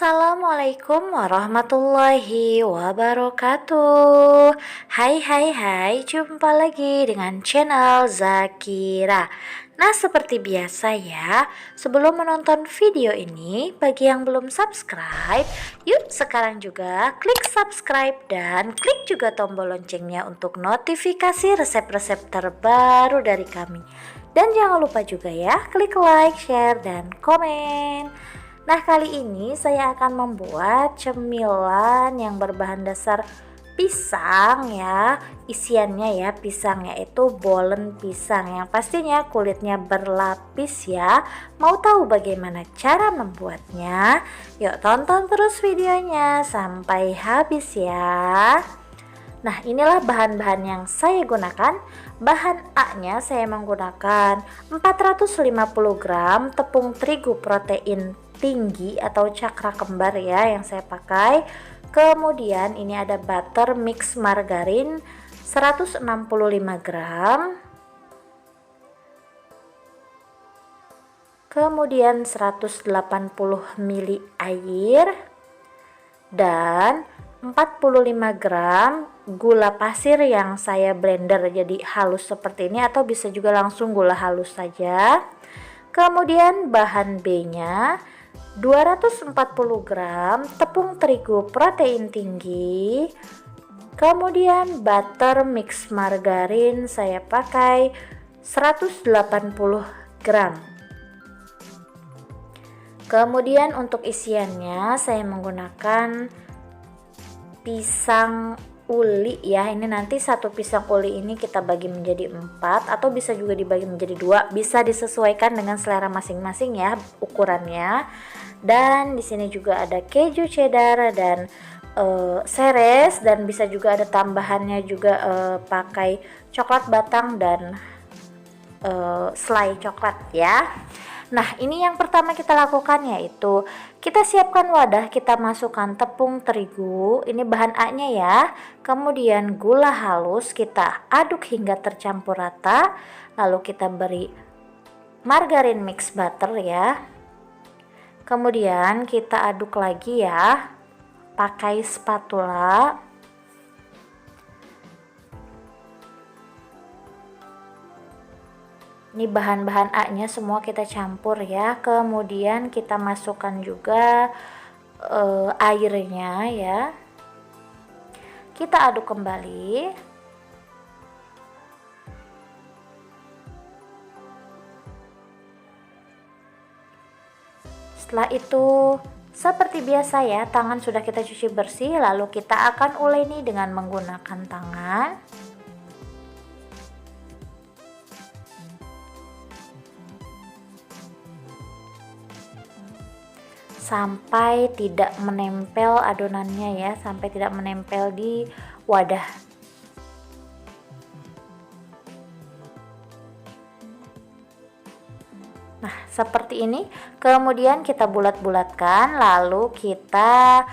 Assalamualaikum warahmatullahi wabarakatuh. Hai, jumpa lagi dengan channel Zakira. Nah, seperti biasa ya, sebelum menonton video ini, bagi yang belum subscribe, yuk sekarang juga klik subscribe dan klik juga tombol loncengnya untuk notifikasi resep-resep terbaru dari kami. Dan jangan lupa juga ya, klik like, share, dan komen. Nah, kali ini saya akan membuat cemilan yang berbahan dasar pisang ya. Isiannya ya pisang, yaitu bolen pisang yang pastinya kulitnya berlapis ya. Mau tahu bagaimana cara membuatnya? Yuk tonton terus videonya sampai habis ya. Nah, inilah bahan-bahan yang saya gunakan. Bahan A-nya saya menggunakan 450 gram tepung terigu protein tinggi atau cakra kembar ya yang saya pakai. Kemudian ini ada butter mix margarin 165 gram. Kemudian 180 ml air dan 45 gram gula pasir yang saya blender jadi halus seperti ini, atau bisa juga langsung gula halus saja. Kemudian bahan B-nya 240 gram tepung terigu protein tinggi. Kemudian butter mix margarin saya pakai 180 gram. Kemudian untuk isiannya saya menggunakan pisang uli ya. Ini nanti satu pisang uli ini kita bagi menjadi 4 atau bisa juga dibagi menjadi 2, bisa disesuaikan dengan selera masing-masing ya ukurannya. Dan di sini juga ada keju cheddar dan seres, dan bisa juga ada tambahannya juga pakai coklat batang dan selai coklat ya. Nah, ini yang pertama kita lakukan yaitu kita siapkan wadah, kita masukkan tepung terigu, ini bahan A-nya ya. Kemudian gula halus kita aduk hingga tercampur rata. Lalu kita beri margarin mix butter ya. Kemudian kita aduk lagi ya pakai spatula. Ini bahan-bahan A-nya semua kita campur ya. Kemudian kita masukkan juga airnya ya. Kita aduk kembali. Setelah itu seperti biasa ya, tangan sudah kita cuci bersih, lalu kita akan uleni dengan menggunakan tangan. Sampai tidak menempel adonannya ya, sampai tidak menempel di wadah. Nah, seperti ini. Kemudian kita bulat-bulatkan, lalu kita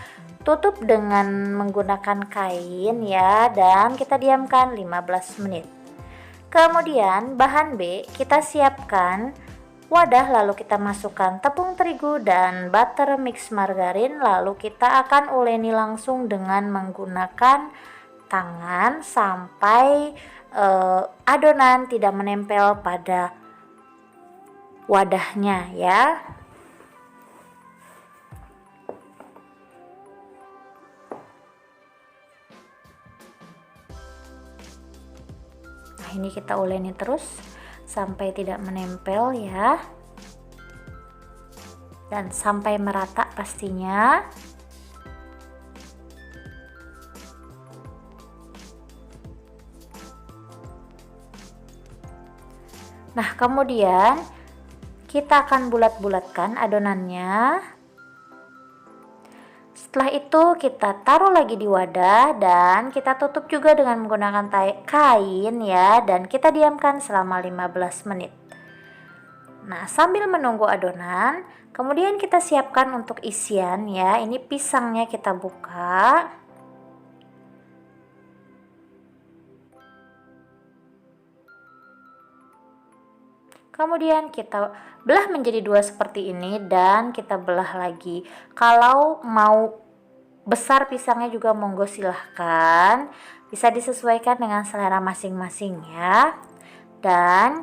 tutup dengan menggunakan kain ya, dan kita diamkan 15 menit. Kemudian bahan B kita siapkan wadah, lalu kita masukkan tepung terigu dan butter mix margarin, lalu kita akan uleni langsung dengan menggunakan tangan sampai adonan tidak menempel pada wadahnya ya. Nah, ini kita uleni terus sampai tidak menempel ya, dan sampai merata pastinya. Nah, kemudian kita akan bulat-bulatkan adonannya. Setelah itu kita taruh lagi di wadah dan kita tutup juga dengan menggunakan kain ya, dan kita diamkan selama 15 menit. Nah, sambil menunggu adonan, kemudian kita siapkan untuk isian ya. Ini pisangnya kita buka. Kemudian kita belah menjadi dua seperti ini dan kita belah lagi. Kalau mau besar pisangnya juga monggo silahkan, bisa disesuaikan dengan selera masing-masing ya. Dan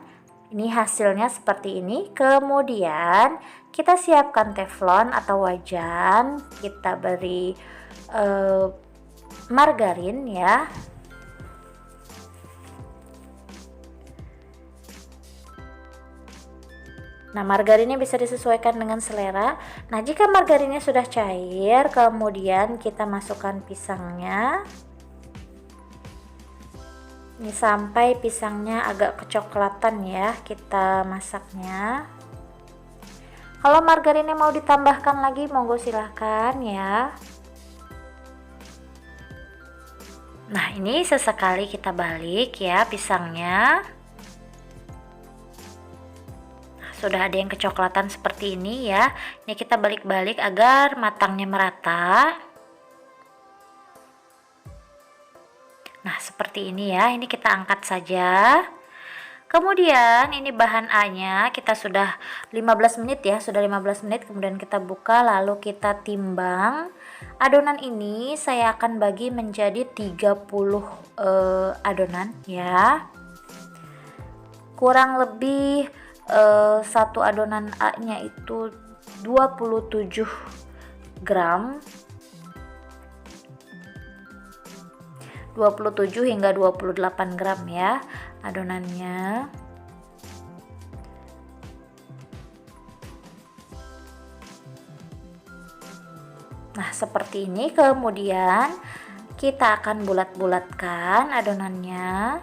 ini hasilnya seperti ini. Kemudian kita siapkan teflon atau wajan, kita beri margarin ya. Nah, margarinnya bisa disesuaikan dengan selera. Nah, jika margarinnya sudah cair, kemudian kita masukkan pisangnya. Ini sampai pisangnya agak kecoklatan ya, kita masaknya. Kalau margarinnya mau ditambahkan lagi, monggo silahkan ya. Nah, ini sesekali kita balik ya pisangnya. Sudah ada yang kecoklatan seperti ini ya. Ini kita balik-balik agar matangnya merata. Nah, seperti ini ya. Ini kita angkat saja. Kemudian ini bahan A-nya kita sudah 15 menit ya. Sudah 15 menit kemudian kita buka lalu kita timbang. Adonan ini saya akan bagi menjadi 30 adonan ya. Kurang lebih satu adonan A-nya itu 27 gram, 27 hingga 28 gram ya adonannya. Nah, seperti ini. Kemudian kita akan bulat-bulatkan adonannya.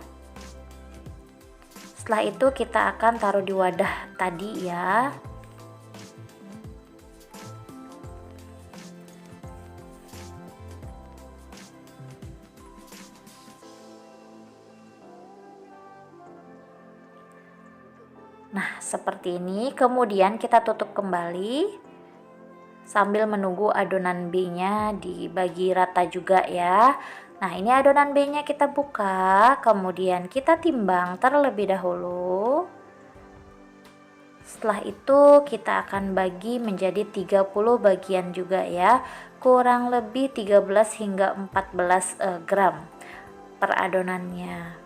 Setelah itu kita akan taruh di wadah tadi ya. Nah, seperti ini. Kemudian kita tutup kembali sambil menunggu adonan B-nya dibagi rata juga ya. Nah, ini adonan B-nya kita buka, kemudian kita timbang terlebih dahulu. Setelah itu kita akan bagi menjadi 30 bagian juga ya. Kurang lebih 13 hingga 14 gram per adonannya.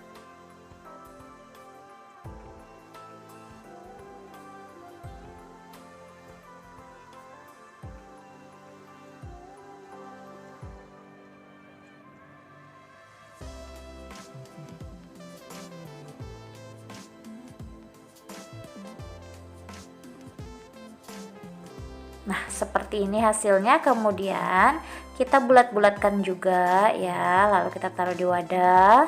Nah, seperti ini hasilnya. Kemudian kita bulat-bulatkan juga ya, lalu kita taruh di wadah.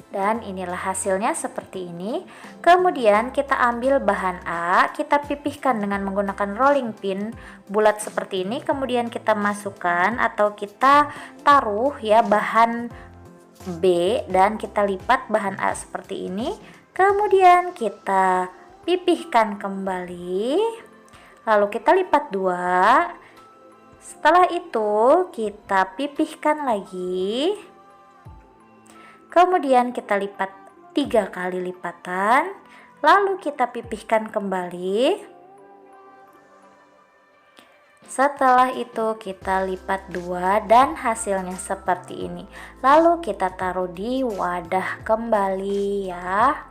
Dan inilah hasilnya seperti ini. Kemudian kita ambil bahan A, kita pipihkan dengan menggunakan rolling pin bulat seperti ini. Kemudian kita masukkan atau kita taruh ya bahan B dan kita lipat bahan A seperti ini. Kemudian kita pipihkan kembali. Lalu kita lipat dua. Setelah itu kita pipihkan lagi. Kemudian kita lipat 3 kali lipatan, lalu kita pipihkan kembali. Setelah itu kita lipat 2 dan hasilnya seperti ini. Lalu kita taruh di wadah kembali ya.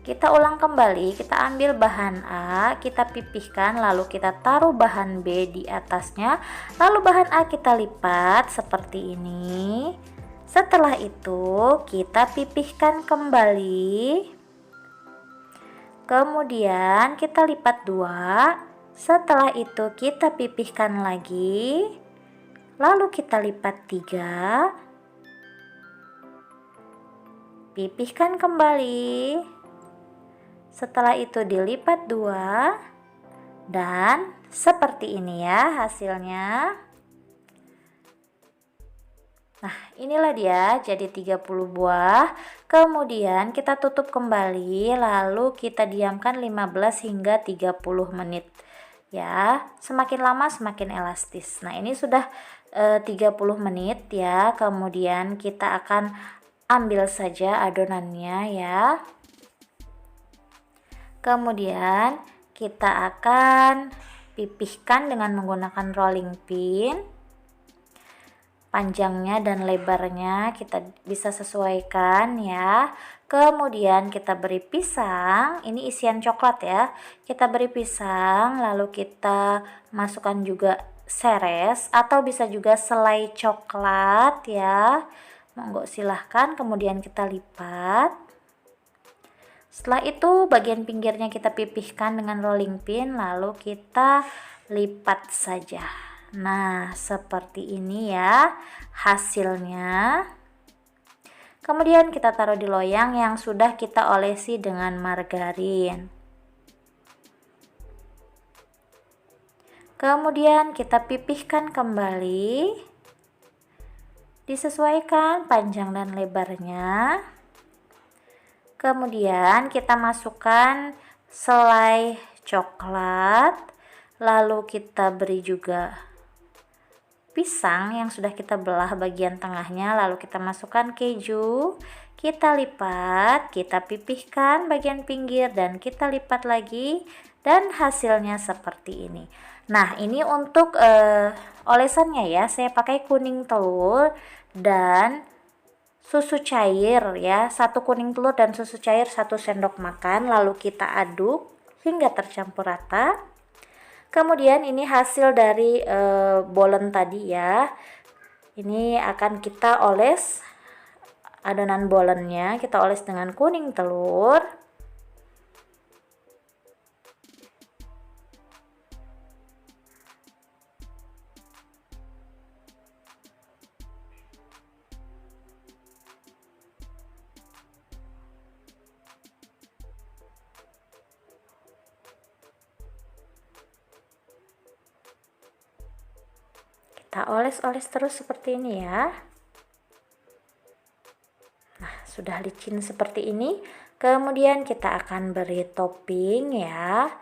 Kita ulang kembali, kita ambil bahan A, kita pipihkan, lalu kita taruh bahan B di atasnya. Lalu bahan A kita lipat seperti ini. Setelah itu kita pipihkan kembali. Kemudian kita lipat 2. Setelah itu kita pipihkan lagi. Lalu kita lipat 3. Pipihkan kembali. Setelah itu dilipat 2. Dan seperti ini ya hasilnya. Nah, inilah dia jadi 30 buah. Kemudian kita tutup kembali lalu kita diamkan 15 hingga 30 menit. ya. Semakin lama semakin elastis. Nah, ini sudah 30 menit ya. Kemudian kita akan ambil saja adonannya ya. Kemudian kita akan pipihkan dengan menggunakan rolling pin. Panjangnya dan lebarnya kita bisa sesuaikan ya. Kemudian kita beri pisang, ini isian coklat ya. Kita beri pisang, lalu kita masukkan juga seres atau bisa juga selai coklat ya. Monggo silahkan, kemudian kita lipat. Setelah itu bagian pinggirnya kita pipihkan dengan rolling pin, lalu kita lipat saja. Nah, seperti ini ya hasilnya. Kemudian kita taruh di loyang yang sudah kita olesi dengan margarin. Kemudian kita pipihkan kembali. Disesuaikan panjang dan lebarnya. Kemudian kita masukkan selai coklat. Lalu kita beri juga pisang yang sudah kita belah bagian tengahnya, lalu kita masukkan keju, kita lipat, kita pipihkan bagian pinggir dan kita lipat lagi, dan hasilnya seperti ini. Nah, ini untuk olesannya ya, saya pakai kuning telur dan susu cair ya, 1 kuning telur dan susu cair 1 sendok makan, lalu kita aduk hingga tercampur rata. Kemudian ini hasil dari bolen tadi ya. Ini akan kita oles adonan bolennya, kita oles dengan kuning telur. Kita oles-oles terus seperti ini ya. Nah, sudah licin seperti ini. Kemudian kita akan beri topping ya.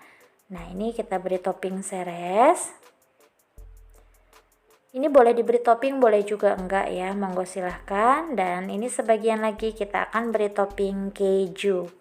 Nah, ini kita beri topping seres. Ini boleh diberi topping, boleh juga enggak ya, monggo silahkan. Dan ini sebagian lagi kita akan beri topping keju.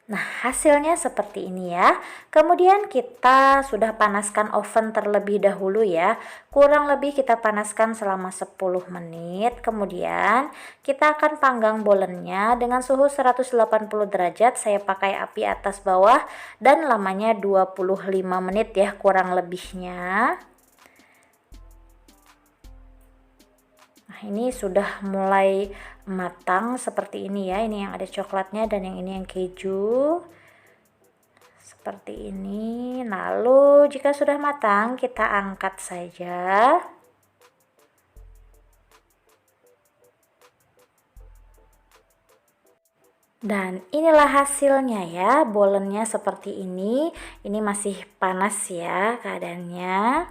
Nah, hasilnya seperti ini ya. Kemudian kita sudah panaskan oven terlebih dahulu ya. Kurang lebih kita panaskan selama 10 menit. Kemudian kita akan panggang bolennya dengan suhu 180 derajat. Saya pakai api atas bawah dan lamanya 25 menit ya kurang lebihnya. Nah, ini sudah mulai matang seperti ini ya. Ini yang ada coklatnya dan yang ini yang keju. Seperti ini. Lalu jika sudah matang, kita angkat saja. Dan inilah hasilnya ya, bolennya seperti ini. Ini masih panas ya keadaannya.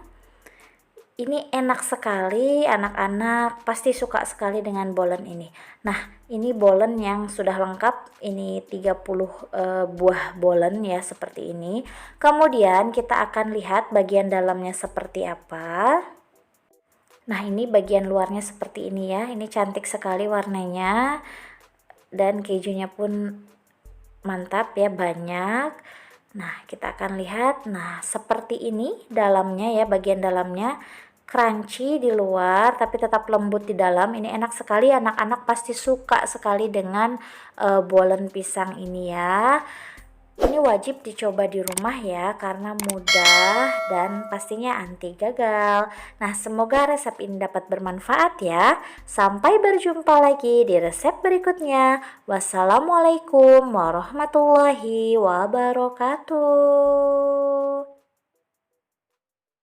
Ini enak sekali, anak-anak pasti suka sekali dengan bolen ini. Nah, ini bolen yang sudah lengkap, ini 30 buah bolen ya seperti ini. Kemudian kita akan lihat bagian dalamnya seperti apa. Nah, ini bagian luarnya seperti ini ya, ini cantik sekali warnanya. Dan kejunya pun mantap ya, banyak. Nah, kita akan lihat. Nah, seperti ini dalamnya ya, bagian dalamnya crunchy di luar tapi tetap lembut di dalam. Ini enak sekali, anak-anak pasti suka sekali dengan bolen pisang ini ya. Ini wajib dicoba di rumah ya karena mudah dan pastinya anti gagal. Nah, semoga resep ini dapat bermanfaat ya. Sampai berjumpa lagi di resep berikutnya. Wassalamualaikum warahmatullahi wabarakatuh.